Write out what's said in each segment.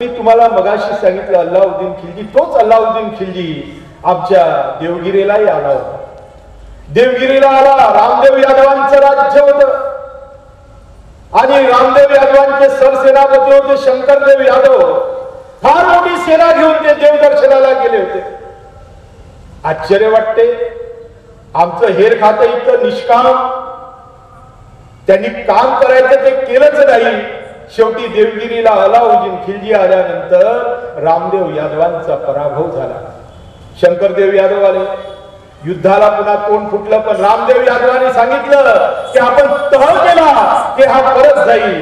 मी तुम्हाला मगाशी सांगितलं अल्लाउद्दीन खिलजी, तोच अल्लाउद्दीन खिलजी आमच्या देवगिरीलाही आला होता. देवगिरीला आला. रामदेव यादवांचं राज्य होतं आणि रामदेव यादवांचे सरसेनापती होते शंकरदेव यादव. फार मोठी सेना घेऊन ते देवदर्शनाला गेले होते. आश्चर्य वाटते, आमचं हेर खातं इतकं निष्काम, त्यांनी काम करायचं ते केलंच नाही. शेवटी देवगिरीला अल्लाउद्दीन खिलजी आल्यानंतर रामदेव यादवांचा पराभव झाला. शंकरदेव यादव आले, युद्धाला पुन्हा तोंड फुटलं, पण रामदेव यादवांनी सांगितलं की आपण तह केला की हा परत जाईल.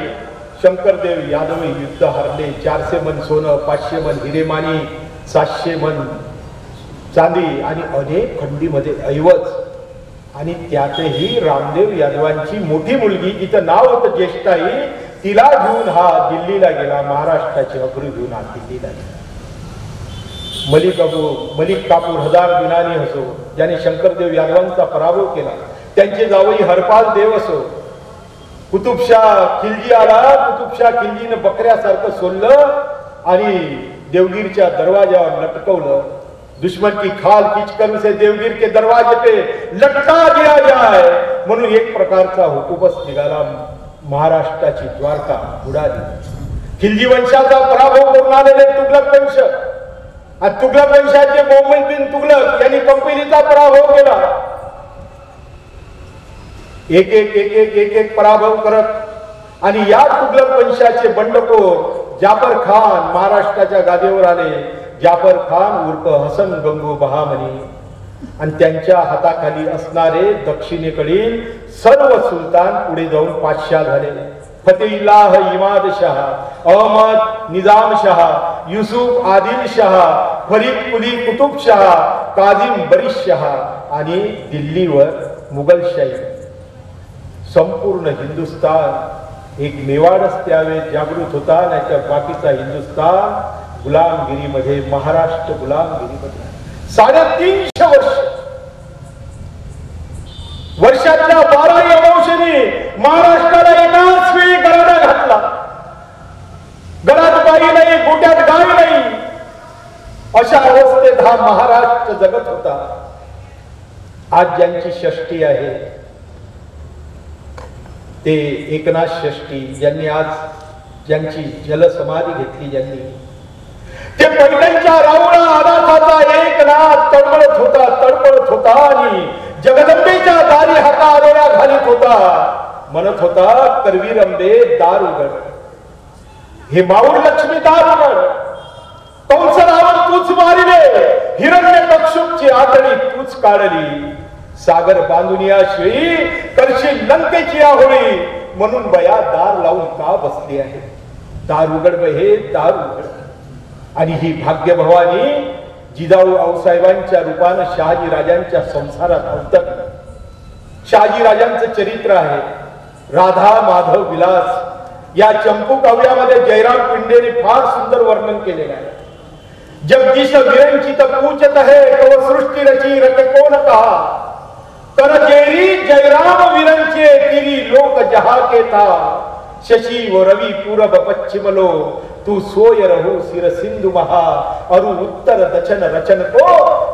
शंकरदेव यादव युद्ध हरले. 400 मन सोनं, 500 मन हिरेमानी, 700 मन चांदी आणि अनेक खंडीमध्ये ऐवज. आणि त्यातही रामदेव यादवांची मोठी मुलगी, जिचं नाव होतं ज्येष्ठाई, तिला घेऊन हा दिल्लीला गेला. महाराष्ट्राची अब्रू घेऊन हा दिल्लीला गेला. मलिक कापूर हजार दिनानी असो, ज्याने शंकरदेव यादवांचा पराभव केला, त्यांचे जावई हरपाल देव असो, कुतुबशाह खिलजी आला. कुतुबशाह खिलजीने बकऱ्यासारखं सोडलं आणि देवगिरच्या दरवाजावर लटकवलं. दुश्मन की खाल खींचकर उसे देवगिर के दरवाजे पे लटका दिया जाए म्हणून एक प्रकारचा हुकूमच निघाला. महाराष्ट्राची द्वारका उडाली. खिलजी वंशाचा पराभव करून आलेले तुगलक वंश, तुगलक वंशाचे मोहम्मद बिन तुगलक यांनी कंपनीचा पराभव केला. एक एक एक एक एक एक पराभव करत आणि या तुगलक वंशाचे बंडखोर जाफर खान महाराष्ट्राच्या गादीवर आले. जाफर खान उर्फ हसन गंगू बहामनी आणि त्यांच्या हाताखाली असणारे दक्षिणेकडील सर्व सुलतान पुढे जाऊन पातशाह झाले. फतेहिल्लाह इमाद शाह, अहमद निजाम शाह, युसुफ आदिल शाह, फरीद कुली कुतुब शाह, काजिम बरीश शाह आणि दिल्लीवर मुघलशाही. संपूर्ण हिंदुस्तान एक मेवाडच त्यावेळेस जागृत होता, नाहीतर बाकीचा हिंदुस्तान गुलामगिरीमध्ये, महाराष्ट्र गुलामगिरीमध्ये. 350 वर्षाच्या 12 अमावस्येने महाराष्ट्राला एकाच वेळी गराडा घातला. गळात बाई नाही, गोट्यात गाय नाही, अशा अवस्थेत हा महाराष्ट्र जगत होता. आज ज्यांची षष्टी आहे ते एकनाथ षष्टी, ज्यांनी आज ज्यांची जलसमाधी घेतली, ज्यांनी ते पैठणच्या राऊळा अनाथाचा एकनाथ तडफडत होता आणि जगदंबेच्या दारी हाता आरोळ्या घालीत होता. म्हणत होता, करवीर अंबे दार उघड, हे माऊर लक्ष्मी दार उघड, कंस रावण तूच मारिले, हिरण्यकश्यपची आतडी तूच काढली, सागर बांधून या शिळी करशी लंकेची होळी, म्हणून बया दार लावून का बसली आहे. दार उघड हे दार उघड. आणि ही भाग्य भवानी जिजाऊ आऊसाहेबांच्या रूपानं शहाजी राजांच्या संसारात अवतरली. शहाजी राजांचं चरित्र आहे राधा माधव विलास या चंपू काव्यामध्ये जयराम पिंडेने फार सुंदर वर्णन केलेलं आहे. जगदीश विरंचित पूछत है तो सृष्टी रची रच कोण कहा, कर जेरी जयराम विरंचे तिरी लोक जहा के था, शशि व रवि पूरब पश्चिम लो तू सोय रहो सिर सिंधु महा, अरु उत्तर दक्षिण रचन को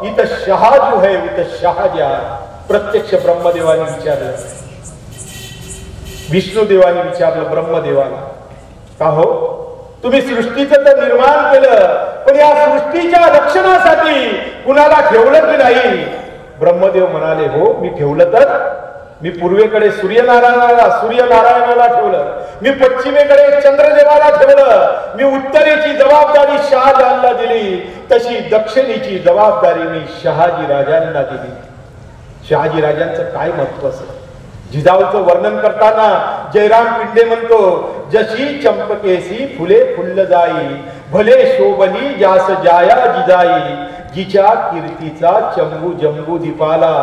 इत शहाजू है इत शहाजा. प्रत्यक्ष ब्रह्मदेवाने विचारलं, विष्णुदेवाने विचारलं ब्रह्मदेवाला, का हो तुम्ही सृष्टीचं तर निर्माण केलं, पण या सृष्टीच्या रक्षणासाठी कुणाला ठेवलं की नाही. ब्रह्मदेव म्हणाले, हो मी ठेवलं तर. मी पूर्वेकडे सूर्यनारायणाला ठेवलं, मी पश्चिमेकडे चंद्रदेवाला ठेवलं, मी उत्तरेची जबाबदारी शहाजहानला दिली, तशी दक्षिणेची जबाबदारी मी शहाजी राजांना दिली. शहाजी राजांचं काय महत्व असेल. जिजाऊचं वर्णन करताना जयराम पिंडे म्हणतो, जशी चंपकेसी फुले फुल्ल जाई, भले शोभली जास जाया जिजाई, जिच्या कीर्तीचा चंबू जंबू दीपाला,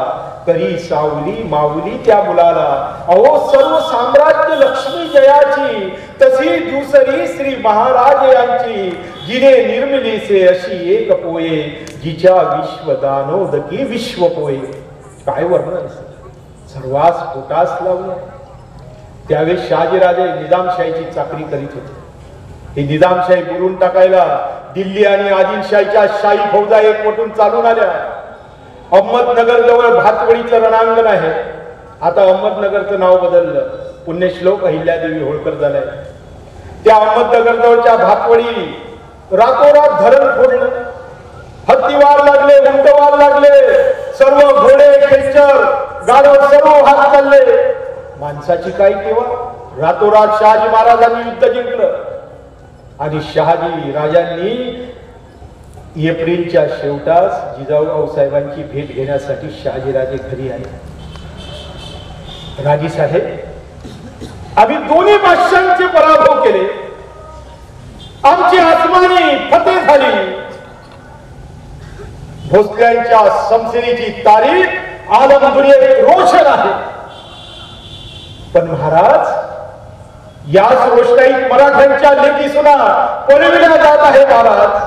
करी सावली माऊली त्या मुलाला. अहो सर्व साम्राज्य लक्ष्मी जयाची, तशी दुसरी श्री महाराज यांची, जिने निर्मिली से अशी एक पोये, जिच्या विश्वदानोदकी विश्व पोये. काय वर्णन, सर्वास पोटास लावलं. त्यावेळेस शहाजीराजे निजामशाहीची चाकरी करीत होते. ही निजामशाही बुरून टाकायला दिल्ली आणि आदिलशाहीच्या शाही फौजा एकवटून चालून आल्या. अहमदनगर जवळ भातवडीचं रणांगण आहे. आता अहमदनगरचं नाव बदललं, पुण्यश्लोक अहिल्यादेवी होळकर झालाय. त्या अहमदनगर जवळच्या भातवडी रातोरात धरण फोडलं. हत्तीवार लागले, उंटवार लागले, सर्व घोडे खेचर गाढव सर्व हात चालले. माणसाची काय तेव्हा रातोरात शहाजी महाराजांनी युद्ध जिंकलं आणि शहाजी राजांनी एप्रिलच्या शेवटास जिजाऊ साहेबांची भेट घेण्यासाठी शहाजीराजे घरी आले. राजी साहेब, आम्ही दोन्ही बादशाहांचे पराभव केले, आमची आसमानी फतेह झाली. भोसल्यांच्या समसिरीची तारीख आलम दुनियेत रोशन आहे. पण महाराज, याच रोषणाईत मराठ्यांच्या लेकी सुना पळविल्या जात आहे. महाराज,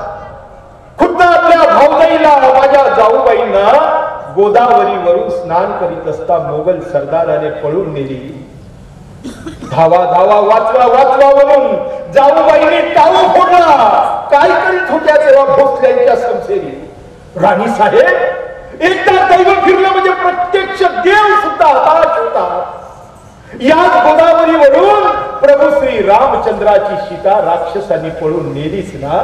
खुद्द आपल्या भाऊजाईला, माझ्या जाऊबाईंना गोदावरीवरून स्नान करीत असता मोगल सरदाराने पळून नेली. धावा धावा, वाचवा वाचवा म्हणून जाऊबाईने टाळू फोडला. काय करीत होत्या तेव्हा भोसल्यांच्या समसेरी? राणी साहेब, एकदा दैव फिरलं म्हणजे प्रत्यक्ष देव सुद्धा हताश होता. याच गोदावरीवरून प्रभू श्री रामचंद्राची सीता राक्षसांनी पळून नेलीच ना?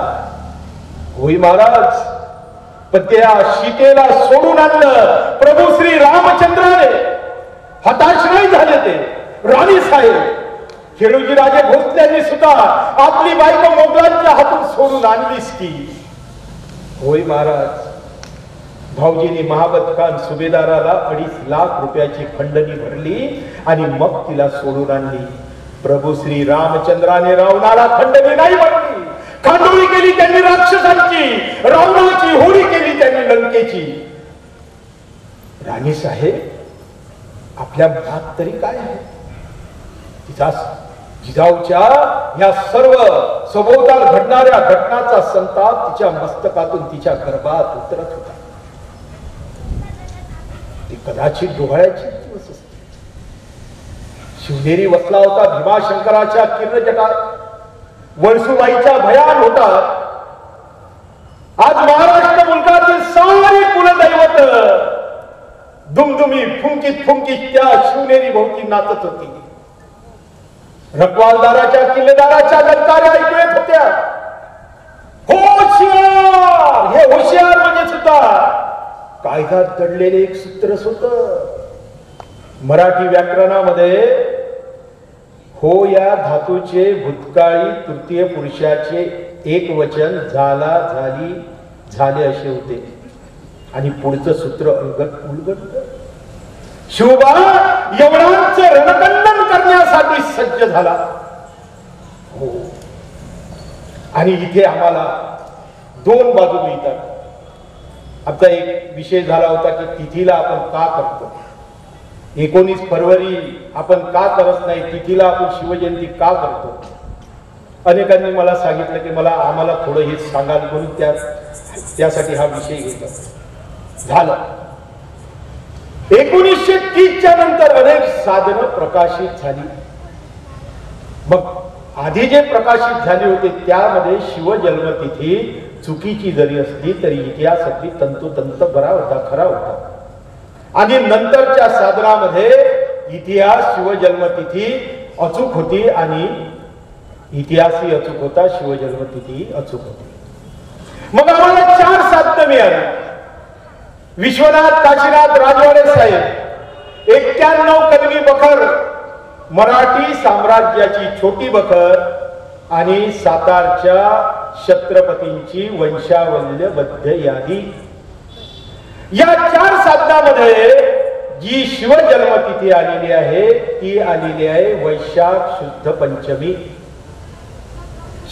होय महाराज, पण त्या सीतेला सोडून आणलं प्रभू श्री रामचंद्राने. हताश नाही झाले ते. राणी साहेब, खेडूजी राजे भोसल्यांनी सुद्धा आपली बायको मोगलांच्या हातून सोडून आणलीस की? होय महाराज, भाऊजींनी महाबत खान सुभेदाराला 2.5 लाख रुपयाची खंडणी भरली आणि मग तिला सोडून आणली. प्रभू श्री रामचंद्राने रावणाला खंडणी नाही भरली, खांडोळी केली त्यांनी राक्षसांची, रावणाची होळी केली त्यांनी लंकेची. राणी साहेब, आपल्या मनात तरी काय आहे? तिचा जिजाऊच्या या सर्व सभोवताल घडणाऱ्या घटनाचा संताप तिच्या मस्तकातून तिच्या गर्भात उतरत होता. ती कदाचित डोहाळ्याची दिवस असते. शिवनेरी वसला होता भीमाशंकराच्या किरणजटात, वळसुबाईच्या भयान होता. आज महाराष्ट्र मुलकातील सारी कुलदैवत दुमदुमी फुंकीत फुंकीत त्या शिवनेरी भोवती नाचत होती. रखवालदाराच्या किल्लेदाराच्या ललकाऱ्या ऐकू येत होत्या. होशियार, हे होशियार म्हणजे सुद्धा कायद्यात दडलेले एक सूत्रच होत. मराठी व्याकरणामध्ये हो या धातूचे भूतकाळी तृतीय पुरुषाचे एक वचन झाला, झाली, झाले असे होते आणि पुढचं सूत्र उलगडत. शिवबा यवनांचे रणकंदन करण्यासाठी सज्ज झाला. हो, आणि इथे आम्हाला 2 बाजू मिळतात. आता एक विषय झाला होता की तिथीला आपण का करतो, 19 फरवरी आपण का करत नाही, तिथीला आपण शिवजयंती का करतो. अनेकांनी मला सांगितलं की आम्हाला थोडं हे सांगाल म्हणून त्यासाठी हा विषय घेतला. झालं. 1930च्या नंतर अनेक साधनं प्रकाशित झाली. मग आधी जे प्रकाशित झाले होते त्यामध्ये शिवजन्मतिथी चुकीची जरी असली तरी इतिहासातली तंतोतंत बरा होता, खरा होता. आणि नंतरच्या साधनामध्ये इतिहास शिवजन्मतिथी अचूक होती आणि इतिहासही अचूक होता, शिवजन्मतिथी अचूक होती. मग आम्हाला 4 साधनं मिळाली. विश्वनाथ काशीनाथ राजवाडे साहेब 91 कलमी बखर, मराठी साम्राज्याची छोटी बखर आणि सातारच्या छत्रपतींची वंशावल्यबद्ध यादी. या 4 साधनामध्ये जी शिवजन्मतिथी आलेली आहे ती आलेली आहे वैशाख शुद्ध पंचमी,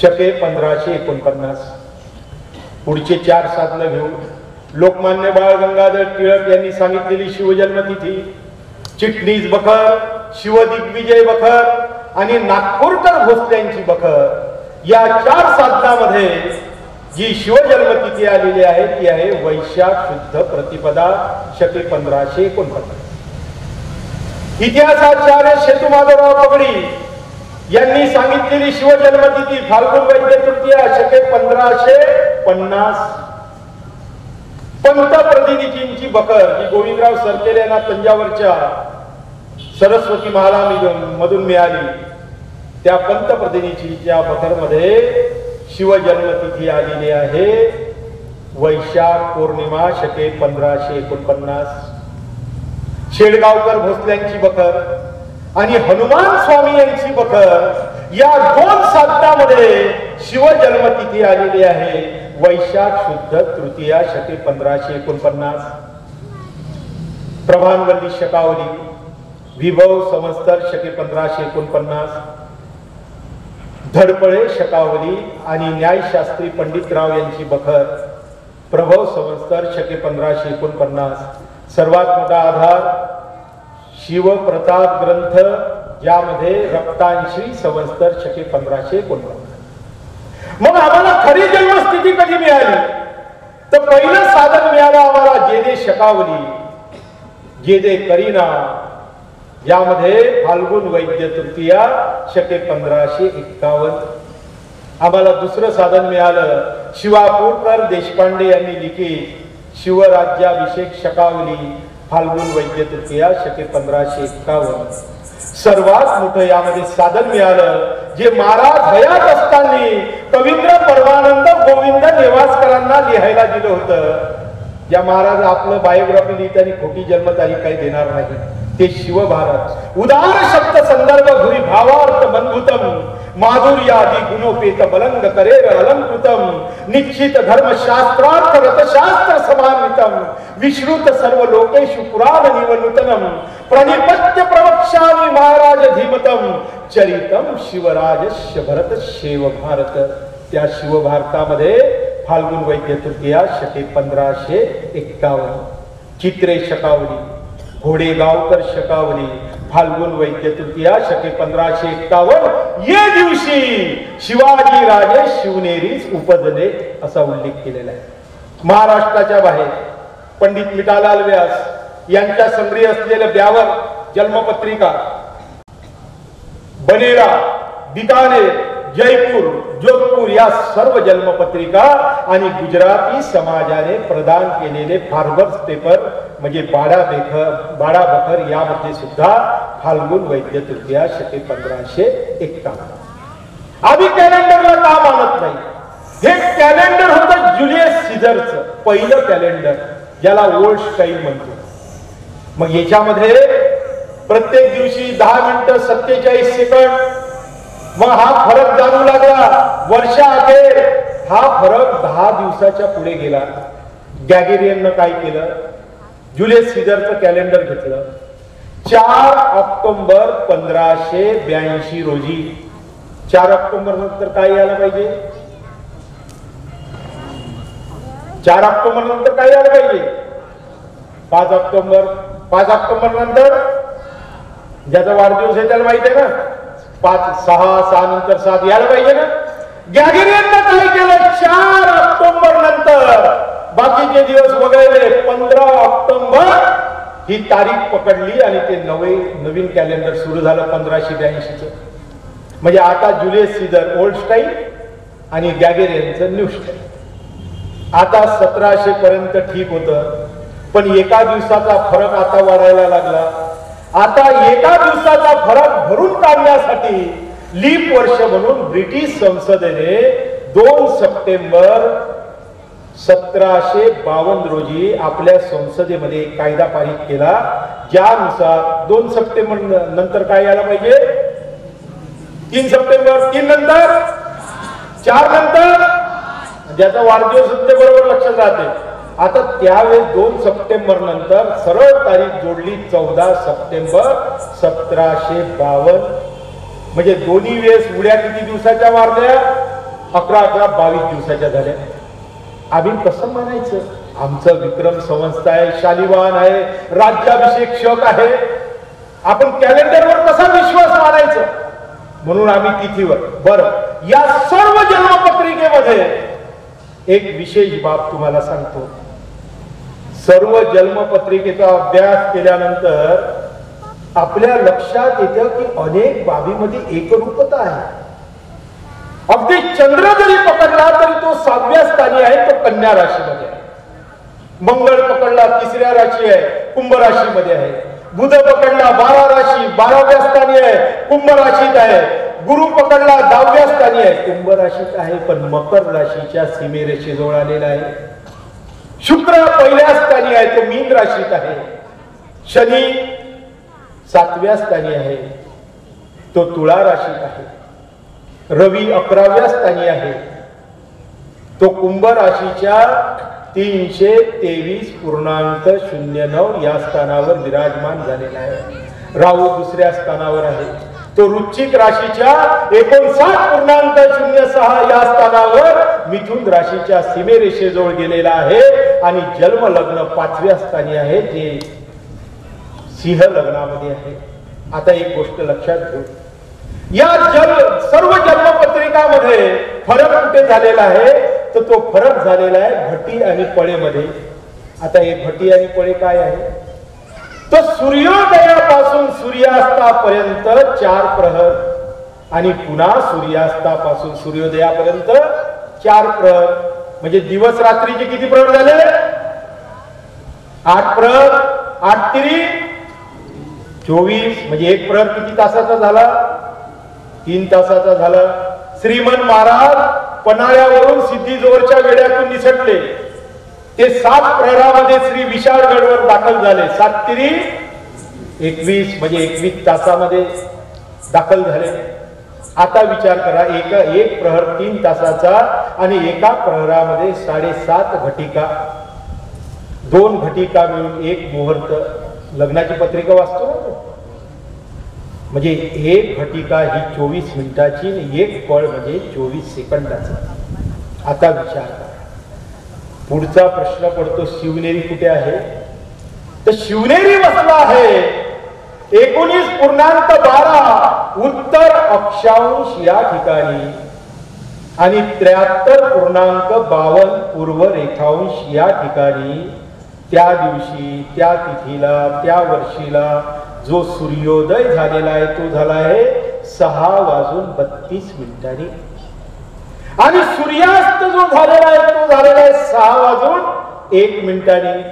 शके 1549. पुढचे 4 साधनं घेऊ. लोकमान्य बाळ गंगाधर टिळक यांनी सांगितलेली शिवजन्मतिथी, चिटणीस बखर, शिवदिग्विजय बखर आणि नागपूरकर भोसल्यांची बखर. या 4 साधनामध्ये जी शिवजन्मतिथी आलेली आहे ती आहे वैशाख शुद्ध प्रतिपदा, शके 1549. इतिहासाचार्य सेतुमाधवराव पगडी यांनी सांगितलेली शिवजन्मतिथी फाल्गुन वैद्य तृतीया शके 1550. पंतप्रतिनिधींची बकर जी गोविंदराव सरकेल यांना तंजावरच्या सरस्वती महाला मधून मिळाली, त्या पंतप्रतिनिधीच्या बकरमध्ये शिवजन्मतिथी आलेली आहे वैशाख पौर्णिमा शके 1549. शेडगावकर भोसल्यांची बकर आणि हनुमान स्वामी यांची बकर या दोन साधनामध्ये शिवजन्मतिथी आलेली आहे वैशाख शुद्ध तृतीया शके 1549. प्रभानवल्ली शकावली विभव संवत्सर शके 1549. धडपळे शकावली आणि न्यायशास्त्री पंडितराव यांची बखर प्रभव संवत्सर शके 1549. सर्वात मोठा आधार शिवप्रताप ग्रंथ ज्यामध्ये रक्तांशी संवत्सर शके 1549. मग आम्हाला खरी जन्मस्थिती कधी मिळाली तर पहिलं साधन मिळालं आम्हाला जेदे शकावली जेदे करीना यामध्ये फाल्गुन वैद्य तृतीया शके 1551. आम्हाला दुसरं साधन मिळालं शिवापूरकर देशपांडे यांनी लिखित शिवराज्याभिषेक शकावली फाल्गुन वैद्य तृतीया शके 1551. सर्वात मोठं यामध्ये साधन मिळालं जे महाराज हयात असताना कवींद्र परमानंद गोविंद नेवासकरांना लिहायला दिलं होतं. या महाराज आपलं बायोग्राफी लिहिताना खोटी जन्मतारीख काही देणार नाही. ते शिवभारत उदार शब्द संदर्भ घुरी भावार्थ बंधुतम माधुर्यादि गुणोपेत बलंग करेर अलंकृतम निश्चित धर्मशास्त्रार्थ रथशास्त्र समान्वितम विश्रुत सर्व लोकेषु पुराण निवनुतनम प्रणिपत्य प्रवक्ष्यामि महाराज धीमतम चरितम शिवराजस्य भरत शेव भारत. त्या शिवभारतामध्ये फाल्गुन वैद्य तृतीया शके 1551. चित्रे शकावली घोडेगावकर शकावली फाल्गुन वैद्य तृतीया शके 1551 ये दिवशी शिवाजी राजे शिवनेरीस उपजले असा उल्लेख केलेला आहे. महाराष्ट्राच्या बाहेर पंडित मिठालाल व्यास यांच्या संग्रही असलेल्या ब्यावर जन्मपत्रिका बनेरा बिकानेर जयपूर जोधपूर या सर्व जन्मपत्रिका आणि गुजराती समाजाने प्रदान केलेले फार्मर्स पेपर म्हणजे बाडा बखर यामध्ये सुद्धा फाल्गुन वैद्य तृतीया शके 1551. आम्ही कॅलेंडरला का मानत नाही. हे कॅलेंडर होतं जुलियस सीझरचं पहिलं कॅलेंडर ज्याला ओल्ड स्टाईल म्हणतो. मग याच्यामध्ये प्रत्येक दिवशी 10 मिनिटं 47 सेकंड. मग हा फरक जाणू लागला वर्षाअखेर हा फरक 10 दिवसाच्या पुढे गेला. गॅगेरियननं काय केलं जुलियस सीझरचं कॅलेंडर घेतलं 4 ऑक्टोबर 1582 रोजी. 4 ऑक्टोबर नंतर काय यायला पाहिजे 4 ऑक्टोबर नंतर काय यायला पाहिजे 5 ऑक्टोबर. 5 ऑक्टोबर नंतर ज्याचा वाढदिवस आहे त्याला माहिती आहे ना 6 नंतर 7 यायला पाहिजे ना. गॅगेरियननं काय केलं 4 ऑक्टोबर नंतर बाकीचे दिवस वगळले 15 ऑक्टोबर ही तारीख पकडली आणि ते नवीन कॅलेंडर सुरू झालं 1582चं. म्हणजे आता जुलियस सीझर ओल्ड स्टाईल आणि गॅगेरियनचं न्यू स्टाईल. आता 1700 पर्यंत ठीक होतं पण एका दिवसाचा फरक आता वाढायला लागला. आता एका दिवसाचा फरक भरून काढण्यासाठी लीप वर्ष म्हणून ब्रिटिश संसदेने 2 सप्टेंबर 1752 रोजी आपल्या संसदेमध्ये कायदा पारित केला ज्यानुसार 2 सप्टेंबर नंतर काय यायला पाहिजे 3 सप्टेंबर 3 नंतर 4 नंतर ज्याचा वाढदिवस ते बरोबर लक्षात राहते. आता त्यावेळेस 2 सप्टेंबर नंतर सरळ तारीख जोडली 14 सप्टेंबर 1752. म्हणजे दोन्ही वेळेस उड्या किती दिवसाच्या मारल्या 11 22 दिवसाच्या झाल्या. आम्ही कसं मानायचं आमचं विक्रम संवत्सर आहे शालिवान आहे राज्याभिषेक शक आहे. आपण कॅलेंडरवर कसा विश्वास मानायचा म्हणून आम्ही तिथीवर. बरं या सर्व जन्मपत्रिकेमध्ये एक विशेष बाब तुम्हाला सांगतो. सर्व जन्मपत्रिकेचा अभ्यास केल्यानंतर आपल्या लक्षात येतं की अनेक बाबीमध्ये एकरूपता आहे. अगदी चंद्र जरी पकडला तरी तो 7व्या स्थानी आहे, तो कन्या राशीमध्ये आहे. मंगळ पकडला 3ऱ्या राशी आहे, कुंभ राशीमध्ये आहे. बुध पकडला 12 राशी 12व्या स्थानी आहे, कुंभ राशीत आहे. गुरु पकडला 10व्या स्थानी आहे, कुंभ राशीत आहे, पण मकर राशीच्या सीमेरेषेजवळ आलेला आहे. शुक्र 1ल्या स्थानी आहे, तो मीन राशीत आहे. शनी 7व्या स्थानी आहे, तो तुळा राशीत आहे. रवी 11व्या स्थानी आहे, तो कुंभ राशीच्या 323.09 या स्थानावर विराजमान झालेला आहे. राहू 2ऱ्या स्थानावर आहे, तो वृश्चिक राशीच्या 59.06 या स्थानावर मिथुन राशीच्या सीमेरेषेजवळ गेलेला आहे. आणि जन्म लग्न 5व्या स्थानी आहे, जे सिंह लग्नामध्ये आहे. आता एक गोष्ट लक्षात घेऊ, या सर्व जन्मपत्रिकामध्ये फरक कुठे झालेला आहे, तर तो फरक झालेला आहे भटी आणि पळेमध्ये. आता हे भटी आणि पळे काय आहे, तो सूर्योदयापासून सूर्यास्तापर्यंत 4 प्रहर आणि पुन्हा सूर्यास्तापासून सूर्योदयापर्यंत 4 प्रहर. म्हणजे दिवस रात्रीचे किती प्रहर झाले, 8 प्रहर. 8 तिरी 24. म्हणजे 1 प्रहर किती तासाचा झाला, 3 तासाचा झाला. श्रीमंत महाराज पन्हाळ्यावरून सिद्धीजवळच्या वेड्यातून निसटले, ते 7 प्रहरामध्ये श्री विशाळगडवर दाखल झाले. 7 तिरी 21. म्हणजे 21 तासामध्ये दाखल झाले. आता विचार करा, एक प्रहर 3 तासाचा आणि एका प्रहरामध्ये 7.5 घटिका, 2 घटिका मिळून 1 मुहूर्त. लग्नाची पत्रिका वाचतो ना, म्हणजे 1 घटिका ही 24 मिनिटाची, 1 पळ म्हणजे 24 सेकंदाचा. आता विचार करा, पुढचा प्रश्न पडतो, शिवनेरी कुठे आहे, तर शिवनेरी बसला आहे 19.12 उत्तर अक्षांश या ठिकाणी आणि 73.52 पूर्व रेखांश या ठिकाणी. त्या दिवशी, त्या तिथीला, त्या वर्षीला जो सूर्योदय झालेला आहे तो झाला आहे 6:32 आणि सूर्यास्त जो झालेला आहे तो झालेला आहे 6:01.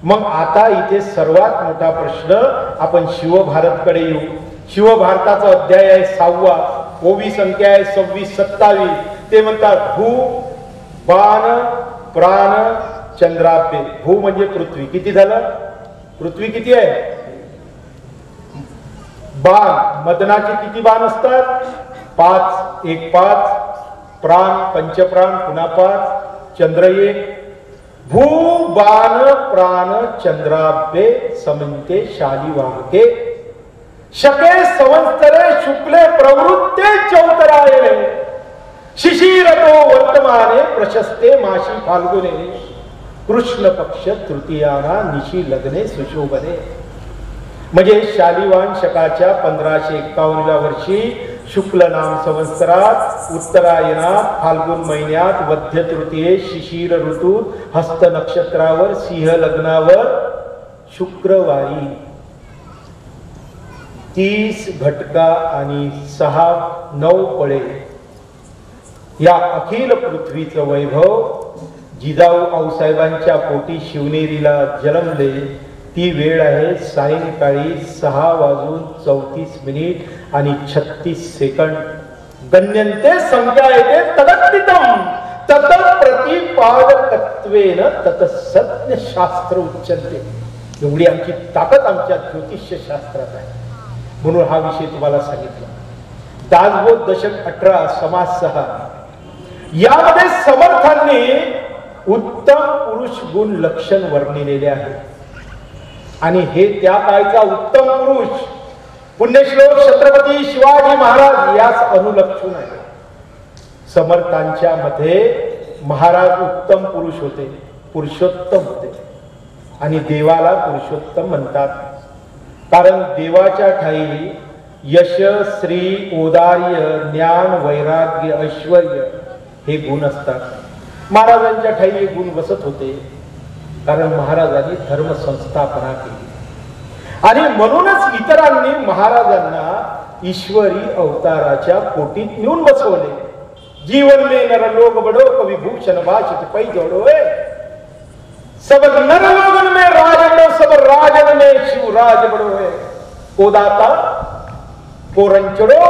मग आता इथे सर्वात मोठा प्रश्न, आपण शिवभारतकडे येऊ. शिवभारताचा अध्याय आहे 6वा, ओवी संख्या आहे 26-27. ते म्हणतात भू बाण प्राण चंद्राब्दे. भू म्हणजे पृथ्वी, किती झालं, पृथ्वी किती आहे. बाण, मदनाचे किती बाण असतात, 5, 1 5. प्राण, पंचप्राण, पुन्हा 5. चंद्र 1. भू बाण प्राण चंद्राब्दे समन्ते शाली वाहके शके संवत्सरे शुक्ले प्रवृत्ते चौतरायणे शिशिरतो वर्तमाने प्रशस्ते माशी फाल्गुने कृष्ण पक्ष तृतीयाना निशी लग्ने सुशोभने. म्हणजे शालिवान शकाच्या 1551व्या वर्षी शुक्ल नाम संवत्सरात उत्तरायणात फाल्गुन महिन्यात वद्य तृतीये शिशिर ऋतूत हस्त नक्षत्रावर सिंह लग्नावर शुक्रवारी 30 घटका आणि 6-9 पळे या अखिल पृथ्वीचं वैभव जिजाऊ आऊसाहेबांच्या पोटी शिवनेरीला जन्मले. ती वेळ आहे सायंकाळी 6:34 आणि 36 सेकंद. गण्यन्ते संख्या येते तदत्तितम तत प्रतिपादकत्वेन तत सत्य शास्त्र उच्चते. एवढी आमची ताकद आमच्या ज्योतिष्य शास्त्रात आहे. म्हणून हा विषय तुम्हाला सांगितला. दासबोध दशक 18 समास 6 यामध्ये समर्थांनी उत्तम पुरुष गुण लक्षण वर्णिलेले आहे. आणि हे त्या काळचा उत्तम पुरुष पुण्यश्लोक छत्रपती शिवाजी महाराज यास अनुलक्षून आहे. समर्थांच्या मध्ये महाराज उत्तम पुरुष होते, पुरुषोत्तम होते. आणि देवाला पुरुषोत्तम म्हणतात कारण देवाच्या ठाई यश, श्री, औदार्य, ज्ञान, वैराग्य, ऐश्वर्य हे गुण असतात. महाराजांच्या ठाई हे गुण बसत होते कारण महाराजांनी धर्म संस्थापना केली. आणि म्हणूनच इतरांनी महाराजांना ईश्वरी अवताराच्या कोटीत नेऊन बसवले. जीवन में नरलोक बडो कवि भूषण भाषित पै जोडो सब नरलोगन में राज बडो सब राजन में शिवराज बडो है. को दाता को रंचड़ो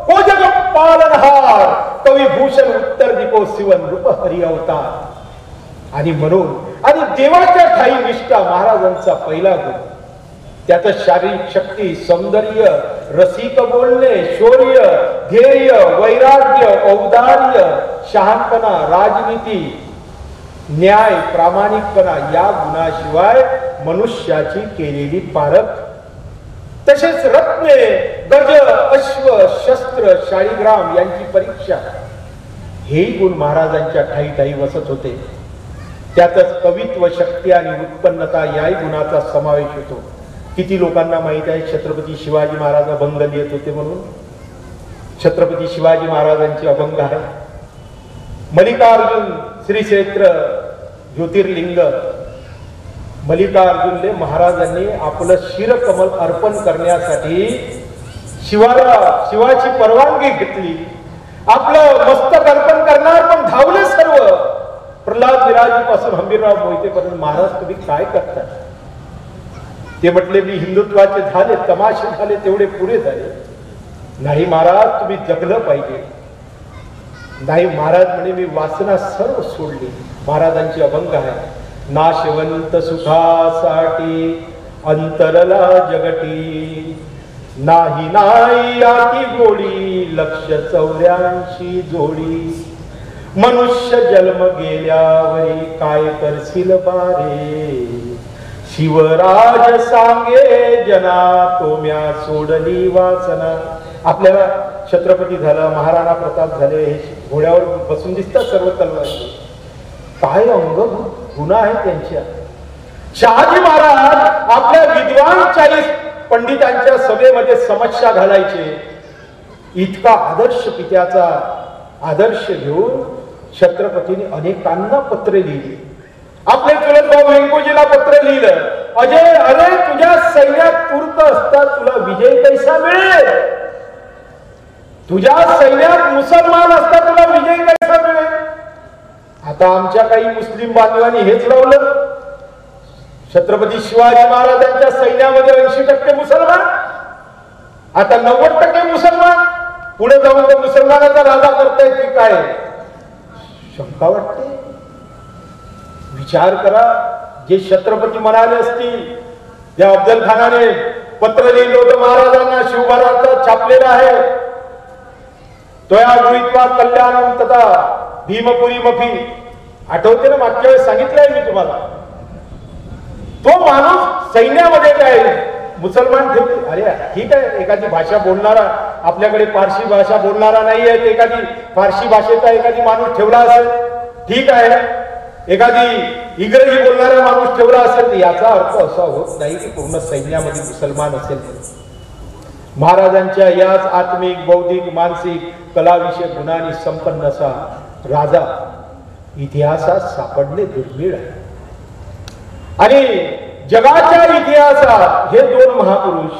को जग पालनहार कवि भूषण उत्तर दिको शिवन रूप हरि अवतार. आणि म्हणून आणि देवाच्या ठाई निष्ठा महाराजांचा पहिला गुण. त्याचं शारीरिक शक्ती, सौंदर्य, रसिक बोलणे, शौर्य, ध्येय, वैराग्य, औदार्य, शहाणपणा, राजनीती, न्याय, प्रामाणिकपणा या गुणाशिवाय मनुष्याची केलेली पारख, तसेच रत्ने, गज, अश्व, शस्त्र, शाळीग्राम यांची परीक्षा, हेही गुण महाराजांच्या ठाई ठाई वसत होते. त्यातच कवित्व, शक्ती आणि उत्पन्नता याही गुणाचा समावेश होतो. किती लोकांना माहित आहे छत्रपती शिवाजी महाराज अभंग लिहित होते म्हणून? छत्रपती शिवाजी महाराजांचे अभंग आहे. मल्लिकार्जुन श्री क्षेत्र ज्योतिर्लिंग मल्लिकार्जुनले महाराजांनी आपलं शिरकमल अर्पण करण्यासाठी शिवाची परवानगी घेतली. आपलं मस्तक अर्पण करणार पण धावले सर्व. प्रल्हाद बिराजी पासून हंबीरराव मोहितेपर्यंत महाराज तुम्ही काय करता? ते म्हटले मी हिंदुत्वाचे झाले, तमाशे झाले, तेवढे पुरे झाले. नाही महाराज तुम्ही जगलं पाहिजे. नाही महाराज म्हणे मी वासना सर्व सोडली. महाराजांची अभंग आहे. नाशवंत सुखासाठी अंतरला जगटी नाही नाही आती गोडी लक्ष 84 जोडी मनुष्य जन्म गेल्यावरी काय करशील बारे शिवराज सांगे जना तोम्या सोडली वासना. आपल्याला छत्रपती झाला, महाराणा प्रताप झाले, घोड्यावर बसून दिसतात सर्व तलवारी. काय अंग गुन्हा आहे त्यांच्या. शहाजी महाराज आपल्या विद्वान 40 पंडितांच्या सभेमध्ये समस्या घालायचे. इतका आदर्श पित्याचा आदर्श घेऊन छत्रपतीने अनेकांना पत्रे लिहिली. आपले चुलत भाऊ व्यंकोजीला पत्र लिहिलं, अजय अरे तुझ्या सैन्यात तूर्त असता तुला विजय कैसा मिळेल? तुझ्या सैन्यात मुसलमान असता तुला विजय कैसा मिळेल? आता आमच्या काही मुस्लिम बांधवांनी हेच लावलं. छत्रपती शिवाजी महाराजांच्या सैन्यामध्ये 80% मुसलमान, आता 90% मुसलमान. पुढे जाऊन तर मुसलमानाचा राजा करतायत की काय? शंका वाटते. विचार करा. जे छत्रपती म्हणाले असतील, त्या अफजल खानाने पत्र लिहिलं होतं महाराजांना, शिवभारतात छापलेलं आहे. तोया गृहीत्वा कल्याणम तथा भीमपुरी मफी. आठवते ना मागच्या वेळेस सांगितलंय मी तुम्हाला. तो माणूस सैन्यामध्ये काय मुसलमान ठेवते. अरे ठीक आहे, एखादी भाषा बोलणारा, आपल्याकडे फारसी भाषा बोलणारा नाहीये, एखादी फारसी भाषेचा एखादी माणूस ठेवला असेल ठीक आहे, एखादी इंग्रजी बोलणारा माणूस ठेवला असेल, याचा अर्थ असा होत नाही की पूर्ण सैन्यामध्ये मुसलमान असेल. महाराजांच्या याच आत्मिक, बौद्धिक, मानसिक, कलाविषयक गुणांनी संपन्न असा राजा इतिहासात सापडणे दुर्मिळ आहे. आणि जगाच्या इतिहासात हे 2 महापुरुष,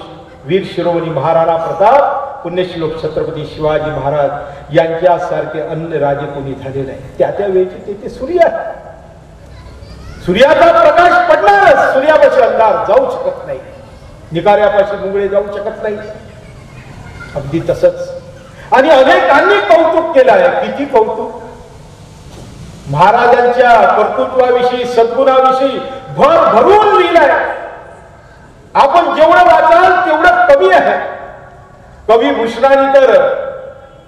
वीर शिरोमणी महाराणा प्रताप, पुण्यश्लोक छत्रपती शिवाजी महाराज यांच्यासारखे अन्य राजे कोणी झाले नाही. त्या वेळेची ते सूर्य आहे. सूर्याचा प्रकाश पडणारच. सूर्यापाशी अंधार जाऊ शकत नाही, निकाऱ्यापाशी मुंगळे जाऊ शकत नाही. अगदी तसंच. आणि अनेकांनी कौतुक केलं आहे. किती कौतुक. महाराजांच्या कर्तृत्वाविषयी, सद्गुणाविषयी भरभरून लिहिलंय. आपण जेवढं वाचाल तेवढं कमी आहे. कवी भूषणाने तर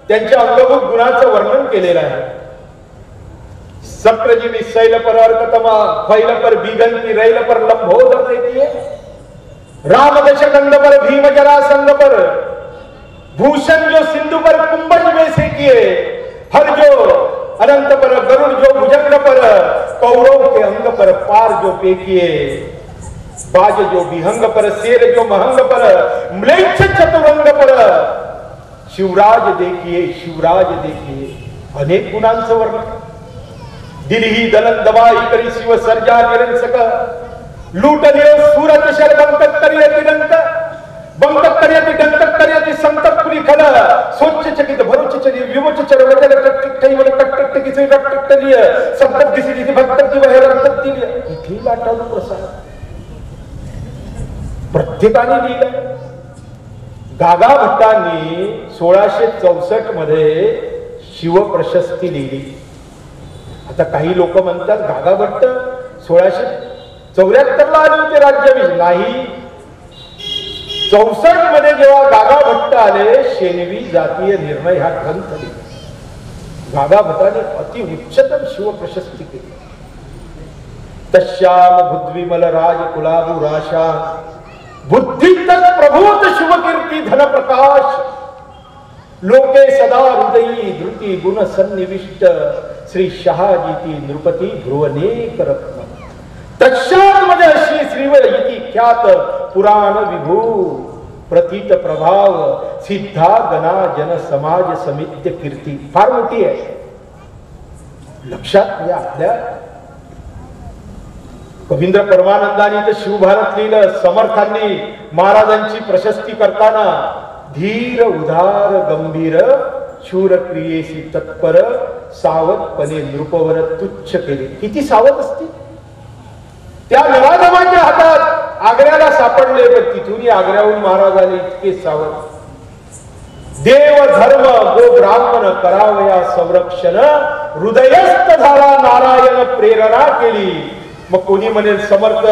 त्यांच्या अंगभूत गुणाचं वर्णन केलेलं आहे. सक्रजिनी शैल पर अर्कतमा फैल पर बिगंती रैल पर लंबोदर देती है राम दशकंद पर भीम जरासंध पर भूषण जो सिंधु पर कुंभज में से किए हर जो अनंत पर गरुड़ जो भुजंग पर कौरव के अंग पर पार जो पेकिए बाज जो विहंग पर शेर जो महंग पर म्लेच्छ चतुरंग पर शिवराज देखिए, शिवराज देखिए. अनेक गुणांचं वर्णन. दिल ही दलन दबाई करी शिव सर्जा निरंसक लूटलियो सूरत शर बंकत्तरियति दंत बंकत्तरियति दंतत्तरियति संतपुरी खल सोच्च चकित भरुच चली विमुच चर वजल टट्टै वल टट्ट किसी टट्टलिय संत दिसी दिसी भक्त की वह रक्ततिलिय इथे लाटाळू प्रसाद प्रत्येकाने लिहिलं. गागा भट्टांनी 1664 मध्ये शिवप्रशस्ती लिहिली. आता काही लोक म्हणतात गागा भट्ट 1674 ला आले होते राज्याभिषेक. नाही, 64 मध्ये जेव्हा गागा भट्ट आले शेनवी जातीय निर्णय हा ग्रंथ लिहिला. गागा भट्टाने अति उच्चतम शिवप्रशस्ती केली. तश्याम बुद्विमल राज कुलाबू राशा बुद्धि तत् प्रभूत शुभकीर्ती धन प्रकाश लोके सदा हृदयी धृती गुण सन्निविष्ट श्री शहाजीती नृपती ध्रुवनेक रत्न तत्शात मध्ये अशी श्रीवळ इति ख्यात पुराण विभू प्रतीत प्रभाव सिद्धा गणा जन समाज समित्य कीर्ती. फार मोठी आहे. लक्षात घ्या. आपल्या कवींद्र परमानंदांनी तर शिवभारत लिहिलं. समर्थांनी महाराजांची प्रशस्ती करताना धीर उदार गंभीर शूर क्रियेशी तत्पर सावधपणे नृपवर तुच्छ केले. किती सावध असते. त्या नराधमाच्या हातात आग्र्याला सापडले पण तिथूनही आग्र्याहून महाराजांनी इतके सावध. देव धर्म गो ब्राह्मण करावया संरक्षण हृदयस्थ झाला नारायण प्रेरणा केली. मग कोणी म्हणेल समर्थ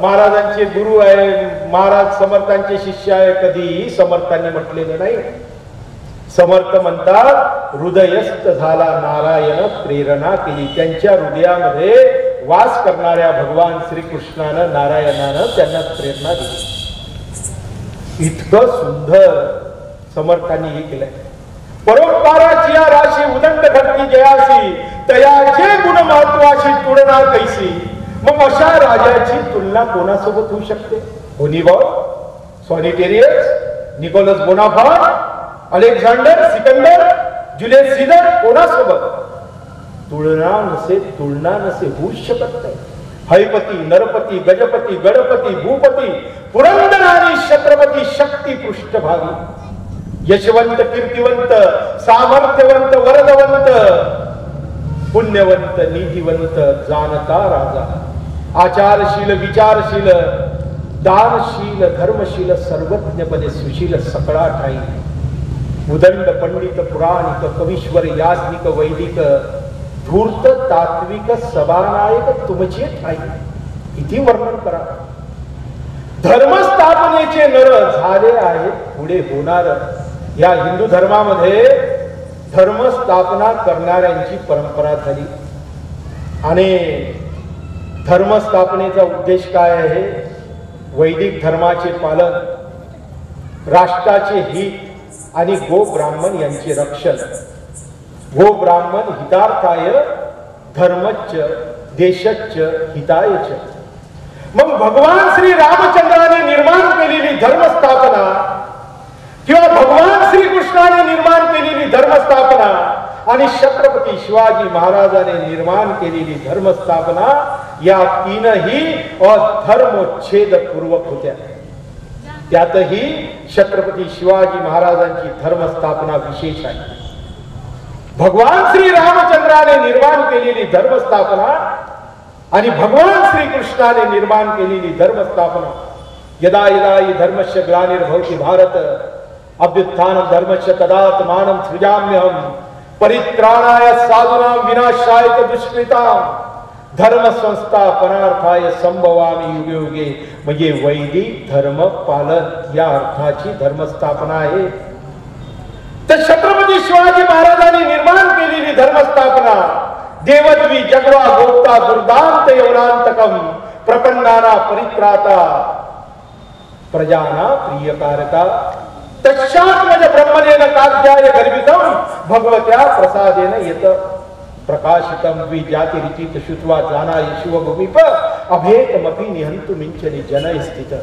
महाराजांचे गुरु आहे, महाराज समर्थांचे शिष्य आहे. कधी समर्थांनी म्हटलेलं नाही. समर्थ म्हणतात हृदयस्थ झाला नारायण प्रेरणा केली. त्यांच्या हृदयामध्ये वास करणाऱ्या भगवान श्रीकृष्णानं नारायणानं त्यांना प्रेरणा दिली. इतकं सुंदर समर्थांनी हे केलंय. परोपकाराची या राशी उदंड घडती जयासी तयाचे गुण महत्वाची तुलना कैसी. मग अशा राजाची तुलना कोणासोबत होऊ शकते. होनीबॉल, सॉनिटेरियस, Nicholas Bonaparte, Alexander, Sikandar, Julius Caesar कोणासोबत तुलना नसे होऊ शकत नाही. हयपती, नरपती, गजपती, गणपती, भूपती, पुरंदर आणि छत्रपती शक्ती पृष्ठभागी यशवंत, कीर्तिवंत, सामर्थ्यवंत, वरदवंत, पुण्यवंत, नीतिवंत, जाणता राजा, आचारशील, विचारशील, दानशील, धर्मशील, सर्वज्ञपणे सुशील सकळा ठाई, उदंड, पंडित, पुराणिक, कवीश्वर, याज्ञिक, वैदिक, धूर्त, तात्विक, सभानायक तुमचे ठाई. किती वर्णन करा. धर्मस्थापनेचे नर झाले आहेत पुढे होणार. या हिंदू धर्मामध्ये धर्मस्थापना करणाऱ्यांची परंपरा झाली. आणि धर्मस्थापनेचा उद्देश काय आहे. वैदिक धर्माचे पालन, राष्ट्राचे हित आणि गो ब्राह्मण यांचे रक्षण. गो ब्राह्मण हितार्थाय धर्मच्च देशच्च हितायच. मग भगवान श्री रामचंद्राने निर्माण केलेली धर्मस्थापना किंवा भगवान श्रीकृष्णाने निर्माण केलेली धर्मस्थापना आणि छत्रपती शिवाजी महाराजांनी निर्माण केलेली धर्मस्थापना या तीनही अधर्मोच्छेद पूर्वक होत्या. त्यातही छत्रपती शिवाजी महाराजांची धर्मस्थापना विशेष आहे. भगवान श्री रामचंद्राने निर्माण केलेली धर्मस्थापना आणि भगवान श्रीकृष्णाने निर्माण केलेली धर्मस्थापना. यदा यदा हि धर्मस्य ग्लानिर्भवति भारत अभ्युत्थानं धर्मस्य तदात्मानं सृजाम्यहं परित्राणाय साधूनां विनाशाय च दुष्कृतां धर्म संस्थापनार्थाय संभवामि युगे युगे. म्हणजे वैदिक धर्म पालन या अर्थाची धर्मस्थापना आहे. तर छत्रपती शिवाजी महाराजांनी निर्माण केलेली धर्मस्थापना देवद्वी जगवा गोप्ता दुर्दांत यवनांतकम प्रपन्नाना परित्राता प्रजाना प्रियकारका तस्यात्मज ब्रह्मणेन काद्याय गर्भितम भगवत्या प्रसादेन यत प्रकाशितम द्विजातिरिचित श्रुत्वा जाना यशुव भूमिप अभेतमपि निहंतु मिंचनि जन स्थित.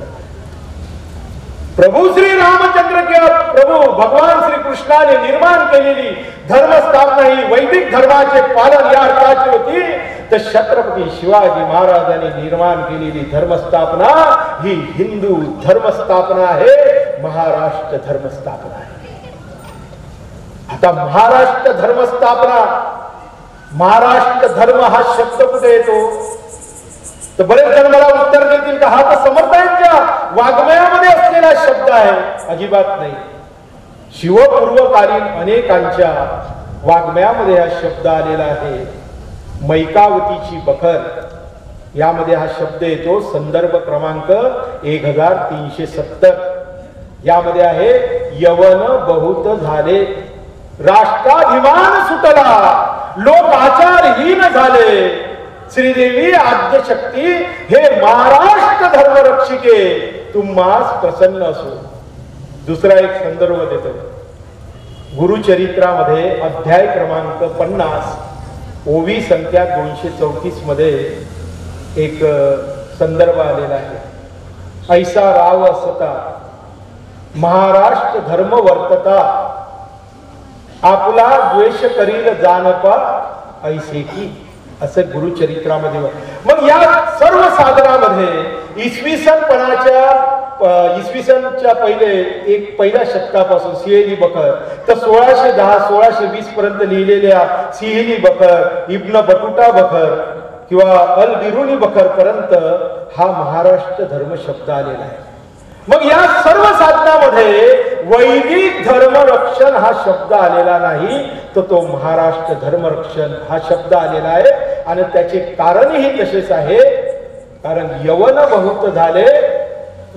प्रभू श्री रामचंद्र के प्रभू भगवान श्री कृष्णाने निर्माण केलेली धर्मस्थापना ही वैदिक धर्माचे पालन या अर्थाची होती. तर छत्रपती शिवाजी महाराजांनी निर्माण केलेली धर्मस्थापना ही हिंदू धर्मस्थापना आहे, महाराष्ट्र धर्मस्थापना आहे. आता महाराष्ट्र धर्मस्थापना, महाराष्ट्र धर्म हा शब्द कुठे येतो? तर बरेच जण मला उत्तर देतील का हा तर समर्थांच्या वाङ्मयामध्ये असलेला शब्द आहे. अजिबात नाही. शिवपूर्वकालीन अनेकांच्या वाङ्मयामध्ये हा शब्द आलेला आहे. मैकावतीची बखर यामध्ये हा शब्द येतो. संदर्भ क्रमांक 1370. यामध्ये आहे यवन बहुत झाले, राष्ट्राभिमान सुटला, लोक आचारहीन झाले, श्रीदेवी आद्यशक्ती हे महाराष्ट्र धर्मरक्षिके तुम्हास प्रसन्न असो. दुसरा एक संदर्भ देतो. गुरुचरित्रामध्ये अध्याय क्रमांक 50 ओवी संख्या 234 मध्ये एक संदर्भ आलेला आहे. ऐसा राव असता महाराष्ट्र धर्म वर्तता, आपला द्वेष करील जानपा ऐसे की, असं गुरुचरित्रामध्ये. मग या सर्व साधनामध्ये इसवी सनच्या पहिल्या शतकापासून सिहेली बखर तर 1610-1620 पर्यंत लिहिलेल्या सिहेली बखर, इब्न बटुटा बखर किंवा अल बिरुनी बखर पर्यंत हा महाराष्ट्र धर्म शब्द आलेला आहे. मग या सर्व साधनामध्ये वैदिक धर्मरक्षण हा शब्द आलेला नाही, तर तो महाराष्ट्र धर्मरक्षण हा शब्द आलेला आहे. आणि त्याचे कारणही तसेच आहे. कारण यवन बहुत झाले,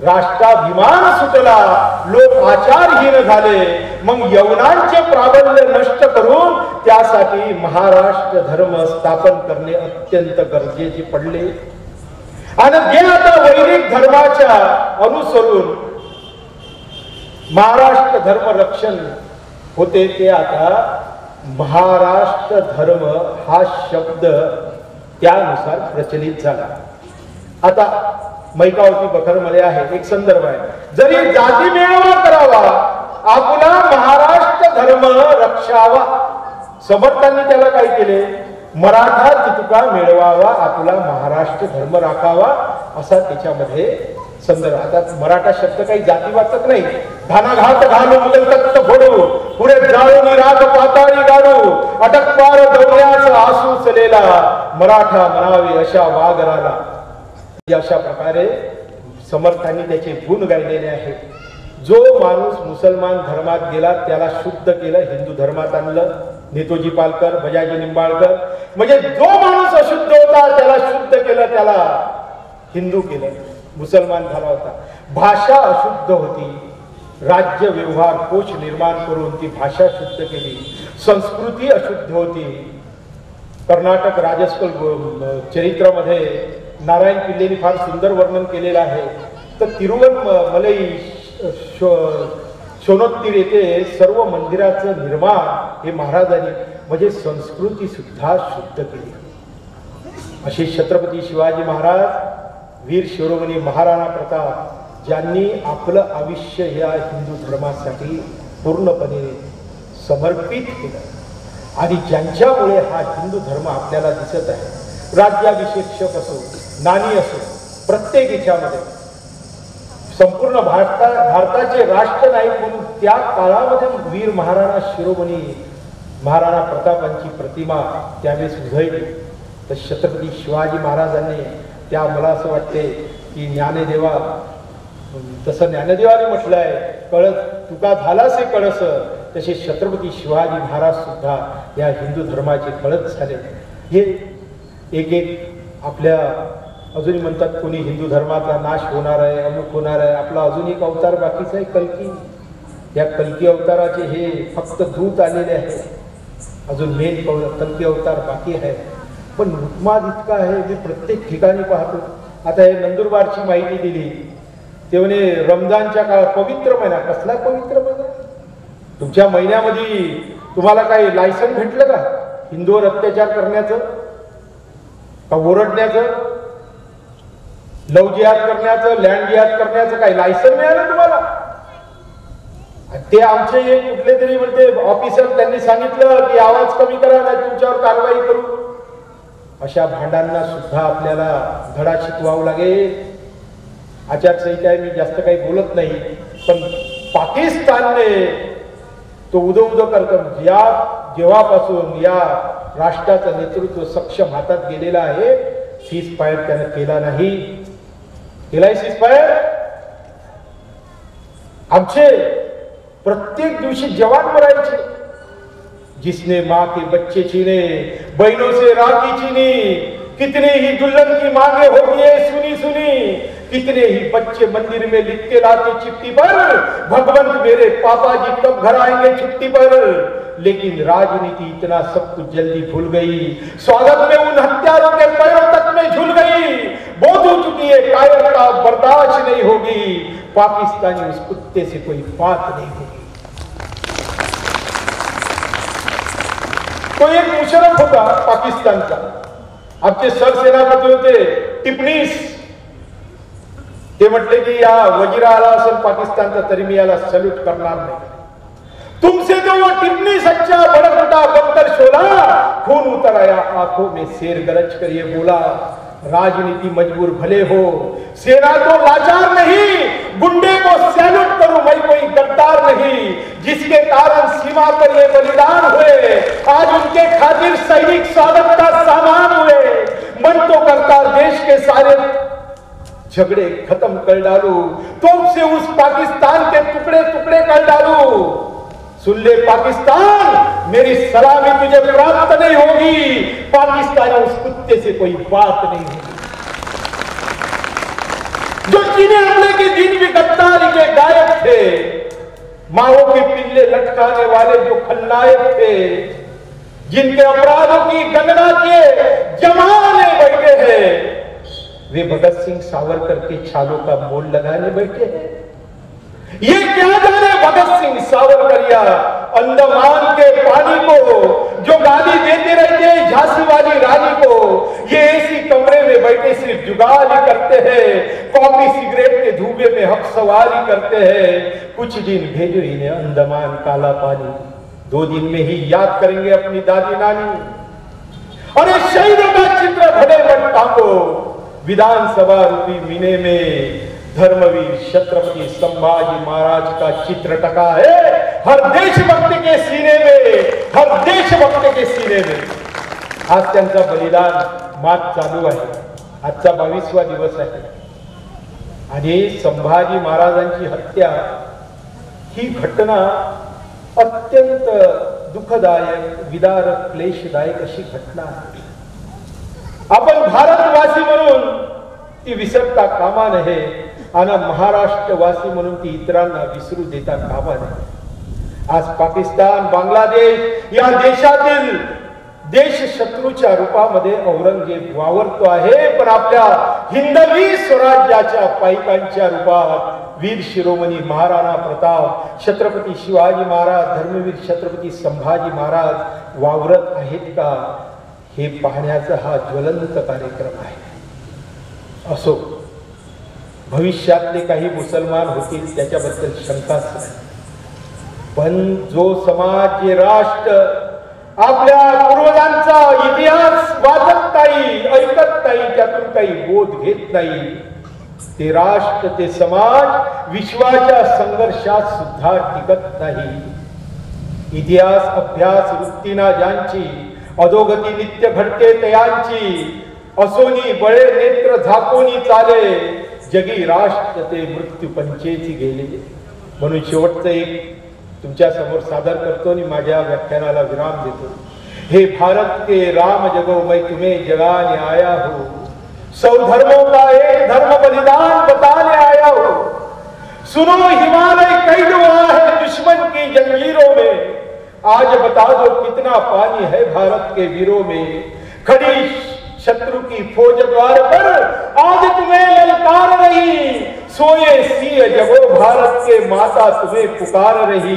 राष्ट्राभिमान सुटला, लोक आचारहीन झाले. मग यवनांचे प्राबल्य नष्ट करून त्यासाठी महाराष्ट्र धर्म स्थापन करणे अत्यंत गरजेचे पडले. आणि जे आता वैदिक धर्माच्या अनुसरून महाराष्ट्र धर्म रक्षण होते ते आता महाराष्ट्र धर्म हा शब्द त्यानुसार प्रचलित झाला. आता मैकावती बखर मध्ये आहे एक संदर्भ आहे. जरी जाती मेळावा करावा, आपला महाराष्ट्र धर्म रक्षावा. समर्थांनी त्याला काय केले? मराठा तितुका मिळवावा, आपला महाराष्ट्र धर्म राखावा, असा त्याच्यामध्ये संदर्भ. आता मराठा शब्द काही जातीवाचक नाही. घानाघात घालू मुगल तख्त फोडू, पुढे जाळून राग पाताळी गाडू, अटकपार दौऱ्याचा आसू चलेला, मराठा म्हणावे अशा वागराला. अशा प्रकारे समर्थांनी त्याचे गुण गायलेले आहेत. जो माणूस मुसलमान धर्मात गेला त्याला शुद्ध केलं, हिंदू धर्मात आणलं. नेतोजी पालकर, बजाजी निंबाळकर, म्हणजे जो माणूस अशुद्ध होता त्याला शुद्ध केलं, त्याला हिंदू केलं, मुसलमान झाला होता. भाषा अशुद्ध होती, राज्य व्यवहार कोश निर्माण करून ती भाषा शुद्ध केली. संस्कृती अशुद्ध होती. कर्नाटक राजस्कल चरित्रामध्ये नारायण पिल्लेंनी फार सुंदर वर्णन केलेलं आहे. तर तिरुवनमलई शोणोत्तीर येथे सर्व मंदिराचं निर्माण हे महाराजांनी म्हणजे संस्कृती सुद्धा शुद्ध केली. असे छत्रपती शिवाजी महाराज, वीर शिरोमणी महाराणा प्रताप, ज्यांनी आपलं आयुष्य या हिंदू धर्मासाठी पूर्णपणे समर्पित केलं आणि ज्यांच्यामुळे हा हिंदू धर्म आपल्याला दिसत आहे. राज्याभिषेक असो, नाणी असो, प्रत्येक याच्यामध्ये संपूर्ण भारताचे राष्ट्रनायक म्हणून त्या काळामध्ये वीर महाराणा शिरोमणी महाराणा प्रतापांची प्रतिमा त्यावेळेस उधळली. तर छत्रपती शिवाजी महाराजांनी त्या, मला असं वाटते की ज्ञानदेवा, तसं ज्ञानदेवाने म्हटलं आहे, कळस तुका झालास हे कळस, तसे छत्रपती शिवाजी महाराज सुद्धा या हिंदू धर्माचे कळस झाले. हे एक एक आपल्या अजूनही म्हणतात कोणी हिंदू धर्माचा नाश होणार आहे, अमुक होणार आहे. आपला अजून एक अवतार बाकीचा आहे, कल्की. या कल्की अवताराचे हे फक्त दूत आलेले आहे, अजून मेन कल्की अवतार बाकी आहे. पण उन्माद इतका आहे, मी प्रत्येक ठिकाणी पाहतो. आता हे नंदुरबारची माहिती दिली ते म्हणे रमजानच्या काळात पवित्र महिना. कसला पवित्र महिना? तुमच्या महिन्यामध्ये तुम्हाला काही लायसन भेटलं का हिंदूवर अत्याचार करण्याचं, का ओरडण्याचं, लव जिहाद करण्याचं, लँड जिहाद करण्याचं काही लायसन मिळालं तुम्हाला? ते आमचे कुठले तरी म्हणते ऑफिसर, त्यांनी सांगितलं की आवाज कमी करा नाही तुमच्यावर कारवाई करू. अशा भांडांना सुद्धा आपल्याला धडा शिकवावा लागेल. आचारसंहिता आहे, मी जास्त काही बोलत नाही, पण पाकिस्तानने तो उदो करतो जेव्हापासून या राष्ट्राचं नेतृत्व सक्षम हातात गेलेला आहे, सीज फायर त्याने केला नाही. केलाय सीज फायर? आमचे प्रत्येक दिवशी जवान मरायचे. जिसने माँ के बच्चे छीने, बहनों से राखी छीनी, कितने ही दुल्हन की मांगे होती है सुनी सुनी, कितने ही बच्चे मंदिर में लिख के लाते चिट्ठी पर, भगवंत मेरे पापा जी कब घर आएंगे छुट्टी पर. लेकिन राजनीति इतना सब कुछ जल्दी भूल गई, स्वागत में उन हत्यारों के पैरों तक में झूल गई. बहुत हो चुकी है कायरता, बर्दाश्त नहीं होगी. पाकिस्तानी उस कुत्ते से कोई बात नहीं होगी. तो एक मुशर्रफ होता पाकिस्तानचा, आमचे सरसेनापती होते टिपणीस. ते म्हटले की या वजीरा आला असेल पाकिस्तानचा तरी मी याला सल्यूट करणार नाही. तुमसे जो वो टिप्पणी सच्चा बड़कटा बंकर शोला, खून उतर आया आंखों में शेर गरज कर ये बोला. राजनीति मजबूर भले हो, सेना तो लाचार नहीं, गुंडे को सैल्यूट करूं मैं कोई गद्दार नहीं. जिसके कारण सीमा पर ये बलिदान हुए, आज उनके खातिर सैनिक स्वागत का सामान हुए. मन तो करता देश के सारे झगड़े खत्म कर डालू, तोप से उस पाकिस्तान के टुकड़े टुकड़े कर डालू. सुन ले पाकिस्तान, मेरी सलामी तुझे प्राप्त नहीं होगी. पाकिस्तान उस कुत्ते से कोई बात नहीं होगी जो चीनी हमले के दिन भी गद्दारी के गायक थे, माओ के पिल्ले लटकाने वाले जो खलनायक थे, जिनके अपराधों की गणना किए जमाने बैठे हैं, वे भगत सिंह सावरकर के छालों का मोल लगाने बैठे हैं. ये क्या जाने भगत सिंह सावरकर या अंडमान के पानी को जो गाली देते रहते झांसी वाली रानी को, ये ऐसी कमरे में बैठे सिर्फ जुगाली करते हैं, कॉफी सिगरेट के धुएं में हक सवारी करते हैं. कुछ दिन भेजो इन्हें अंडमान काला पानी, 2 दिन में ही याद करेंगे अपनी दादी नानी. अरे शहीदों का चित्र भले मत टांगो, विधानसभा रूपी मीने में धर्मवीर छत्रपति संभाजी महाराज का चित्र टका है हर देशभक्त के सीने में, हर देशभक्त के सीने में. आज त्यांचा बलिदान मात चालू आहे. आजचा 22वा दिवस आहे आणि संभाजी महाराजांची हत्या ही घटना अत्यंत दुःखदायक, विदारक, क्लेशदायक अशी घटना आहे. आपण भारतवासी म्हणून ती विसरता कामा नये आणि महाराष्ट्रवासी म्हणून ती इतरांना विसरू देता कामा नये. आज पाकिस्तान, बांगलादेश या देशातील देश शत्रूच्या रूपामध्ये औरंगजेब वावरतो आहे, पण आपल्या हिंदवी स्वराज्याच्या पायिकांच्या रूपात वीर शिरोमणी महाराणा प्रताप, छत्रपती शिवाजी महाराज, धर्मवीर छत्रपती संभाजी महाराज वावरत आहेत का, हे पाहण्याचा हा ज्वलंत कार्यक्रम आहे. असो, भविष्यातले काही मुसलमान होतील त्याच्याबद्दल शंकाच नाही, पण जो समाज, जे राष्ट्र आपल्या पूर्वजांचा इतिहास वाचत नाही, ऐकत नाही, त्यातून काही बोध घेत नाही, ते राष्ट्र, ते समाज विश्वाच्या संघर्षात सुद्धा टिकत नाही. इतिहास अभ्यास वृत्तीना ज्यांची अधोगती नित्य घडते तयांची, असोनी बळे नेत्र झाकोनी चाले, जगी राष्ट्र ते मृत्यू पंचेची गेले. म्हणून शेवटचं एक तुमच्या समोर सादर करतो आणि माझ्या व्याख्यानाला विराम देतो. हे भारत के राम जगो मैं तुम्हें जगाने आया हूँ, 100 धर्मों का एक धर्म बलिदान बताने आया हूँ. सुनो हिमालय कैद हुआ है दुश्मन की जंजीरों में, आज बता दो कितना पानी है भारत के वीरों में. खड़ी शत्रु की फौज द्वार पर आज तुम्हें ललकार रही, सोए सिंह जगो भारत के माता तुम्हें पुकार रही.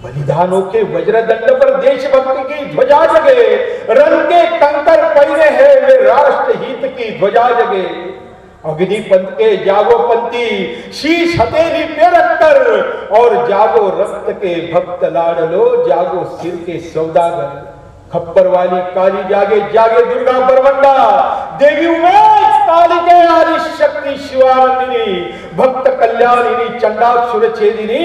बलिदानों के वज्रदंड पर देशभक्ति की ध्वजा जगे, रण के कंकर पहिरे हैं वे राष्ट्र हित की ध्वजा जगे. अग्निपंथ के जागो पंथी, शीश हथेली पे रखकर, और जागो रक्त के भक्त लाडलो, जागो सिर के सौदागर. खप्पर वाली काली जागे जागे दुर्गा बरमंडा, देवी उमेश कालिके आदि शक्ति शिवानंदिनी, भक्त कल्याणिनी चंडाक्षुर छेदिनी,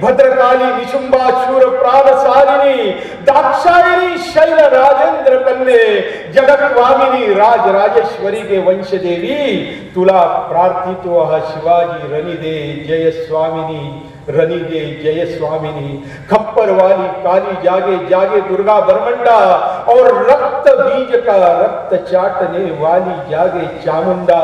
भद्रकाली निशुंबाशूर प्राणसारिणी, दाक्षायणी शैल राजेंद्र कन्ये, जगत्वामिनी राज राजेश्वरी के वंश देवी, तुला प्रार्थितो हा शिवाजी रनी दे जय स्वामिनी, रनी दे जय स्वामिनी। खप्पर वाली काली जागे जागे दुर्गा बरमंडा, और रक्त बीज का रक्त चाटने वाली जागे चामुंडा।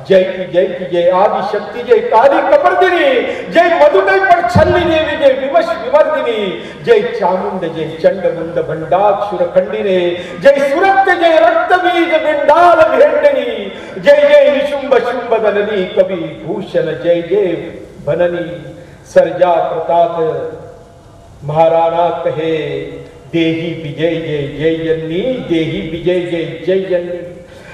जय की जय की जय आदि शक्ति, जय काली कपर्दिनी, जय मधुकई पर छल्ली देवी, जय विवश विवर्दिनी, जय चामुंड, जय चंड मुंड भंडाक्षुर खंडिने, जय सुरक्त, जय रक्त बीज बिंडाल भेंडनी, जय जय निशुंभ शुंभ दलनी कवि भूषण, जय जय भननी। सरजा प्रताप महाराणा कहे, देही विजय जय जय जननी, देही विजय जय जय जननी।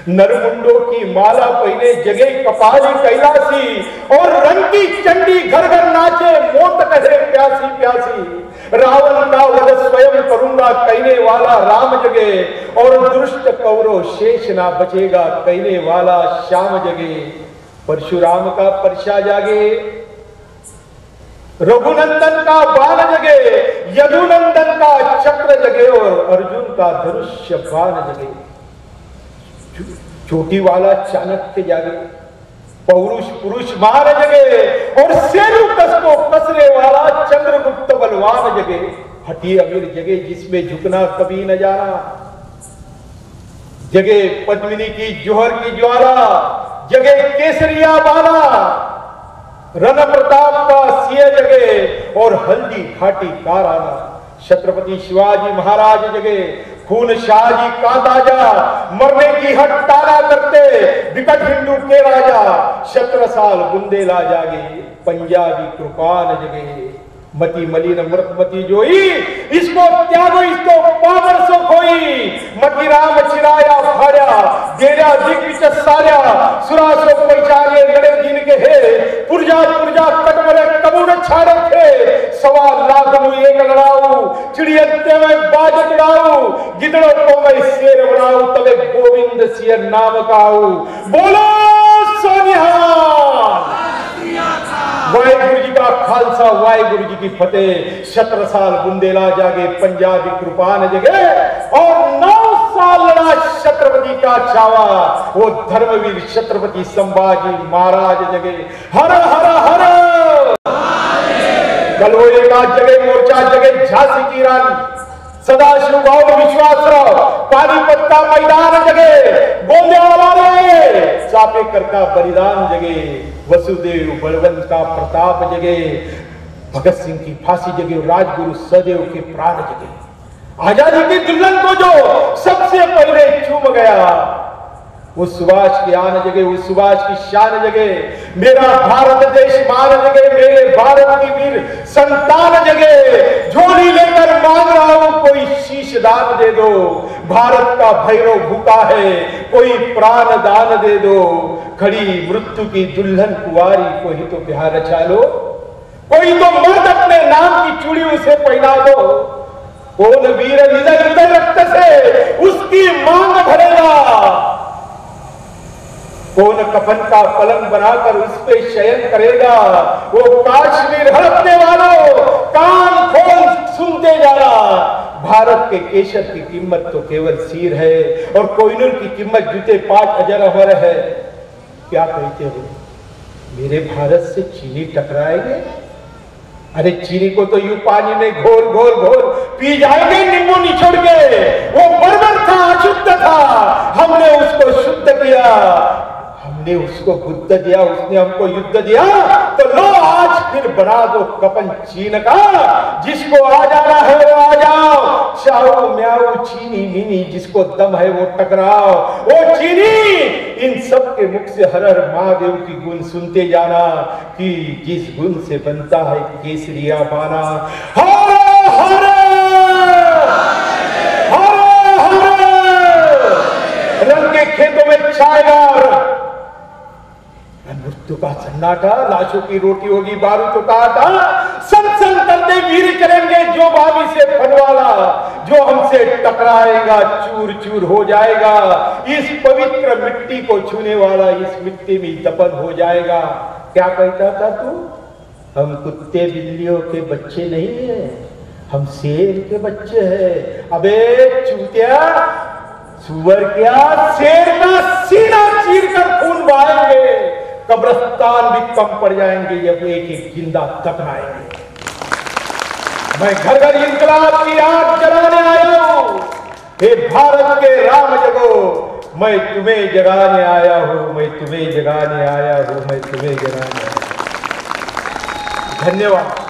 नरमुंडों की माला पहने जगे कपाली कैलासी, और रंग की चंडी घर घर नाचे मौत कहे प्यासी प्यासी। रावण का वध स्वयं करूंगा कहने वाला राम जगे, और दुष्ट कौरव शेष ना बचेगा कहने वाला श्याम जगे। परशुराम का परशा जागे, रघुनंदन का बाण जगे, यदुनंदन का चक्र जगे, और अर्जुन का धनुष्य बाण जगे। चोटी वाला चाणक्य जागे, पौरुष पुरुष मार जगे, और सेनु कसको कसरे वाला चंद्रगुप्त बलवान जगे। हठी अमीर जगे जिसमें झुकना कभी न जाना, जगे पद्मिनी की जोहर की ज्वाला, जगे केसरिया बाला, रण प्रताप का सिंह जगे, और हल्दी घाटी का राना। छत्रपति शिवाजी महाराज जगे, खून शाहजी का ताजा, मरने की हट तारा करते विकट हिंदू के राजा। 17 साल बुंदेला जागे, पंजाबी कृपान जगे। मती मलिन मृतमती जोई, इसको त्यागो इसको पावर सो खोई। मती राम चिराया फाड़ा, गेरा दिग्विच सार्या, सुरासो पैचारे लड़े दिन के हे। पुरजा पुरजा कटमरे कबूर छाड़े थे, 1.25 लाख नु एक लड़ाऊ। चिड़ियते में बाज उड़ाऊ, गिदड़ों को मैं शेर बनाऊ, तबे गोविंद सिंह नाम काऊ। बोलो सोनिहाल, वाहिगुरु जी का खालसा, वाहिगुरु जी की फतेह। 17 साल बुंदेला जागे, पंजाबी कृपान जगे, और 9 साल लड़ा छत्रपति का छावा, वो धर्मवीर छत्रपति संभाजी महाराज जगे। हर हर हर गलगोले का जगे मोर्चा जगे, झांसी की रानी सदाशिव गौर विश्वासराव, पानीपत का मैदान जगे, गोंदियावाला रे चापेकर का बलिदान जगे, वसुदेव बलवंत का प्रताप जगे, भगत सिंह की फांसी जगे, राजगुरु सदैव के प्राण जगे। आजादी की दुल्हन को जो सबसे पहले चूम गया, उस सुभाष की आन जगे, उस सुभाष की शान जगे। मेरा भारत देश मान जगे, मेरे भारत की वीर संतान जगे। झोली लेकर मांग रहा हूं, कोई शीश दान दे दो। भारत का भैरव भूखा है, कोई प्राण दान दे दो। खड़ी मृत्यु की दुल्हन कुंवारी को ही तो प्यार रचा लो, कोई तो मर्द अपने नाम की चूड़ी उसे पहना दो। कौन वीर हृदय हृदय रक्त से उसकी मांग भरेगा, कौन कफन का पलंग बनाकर उस पे शयन करेगा। वो काश्मीर हड़पने वालों, कान खोल सुनते जाना। भारत के केशर की कीमत तो केवल सिर है, और कोहिनूर की कीमत जूते 5 अजर अमर है। क्या कहते हो, मेरे भारत से चीनी टकराएंगे? अरे चीनी को तो यूं पानी में घोल घोल घोल पी जाएंगे, नींबू निचोड़ के। वो बर्बर था, अशुद्ध था, हमने उसको शुद्ध किया, हमने उसको बुद्ध दिया, उसने हमको युद्ध दिया। तो लो आज फिर बना दो कपन चीन का, जिसको आ जाना है वो आ जाओ। चाओ म्याओ चीनी मीनी, जिसको दम है वो टकराओ। वो चीनी इन सब के मुख से हर हर महादेव की गुण सुनते जाना, कि जिस गुण से बनता है केसरिया पाना। हर हर हर हर, रंग के खेतों में छाएगा मृत्यु का सन्नाटा, लाशों की रोटी होगी बारूद का आटा। सन सन करते वीर करेंगे जो बाबी से फनवाला, जो हमसे टकराएगा चूर चूर हो जाएगा। इस पवित्र मिट्टी को छूने वाला इस मिट्टी में दफन हो जाएगा। क्या कहता था तू? हम कुत्ते बिल्लियों के बच्चे नहीं है, हम शेर के बच्चे हैं। अबे चूतिया, सुअर क्या, शेर का सीना चीर कर खून बहाएंगे, कब्रिस्तान भी कम पड़ जाएंगे जब एक एक जिंदा दफनाएंगे। मैं घर घर इंकलाब की आग जलाने आया हूं। हे भारत के राम जगो, मैं तुम्हें जगाने आया हूं, मैं तुम्हें जगाने आया हूं, मैं तुम्हें जगाने आया हूं। धन्यवाद।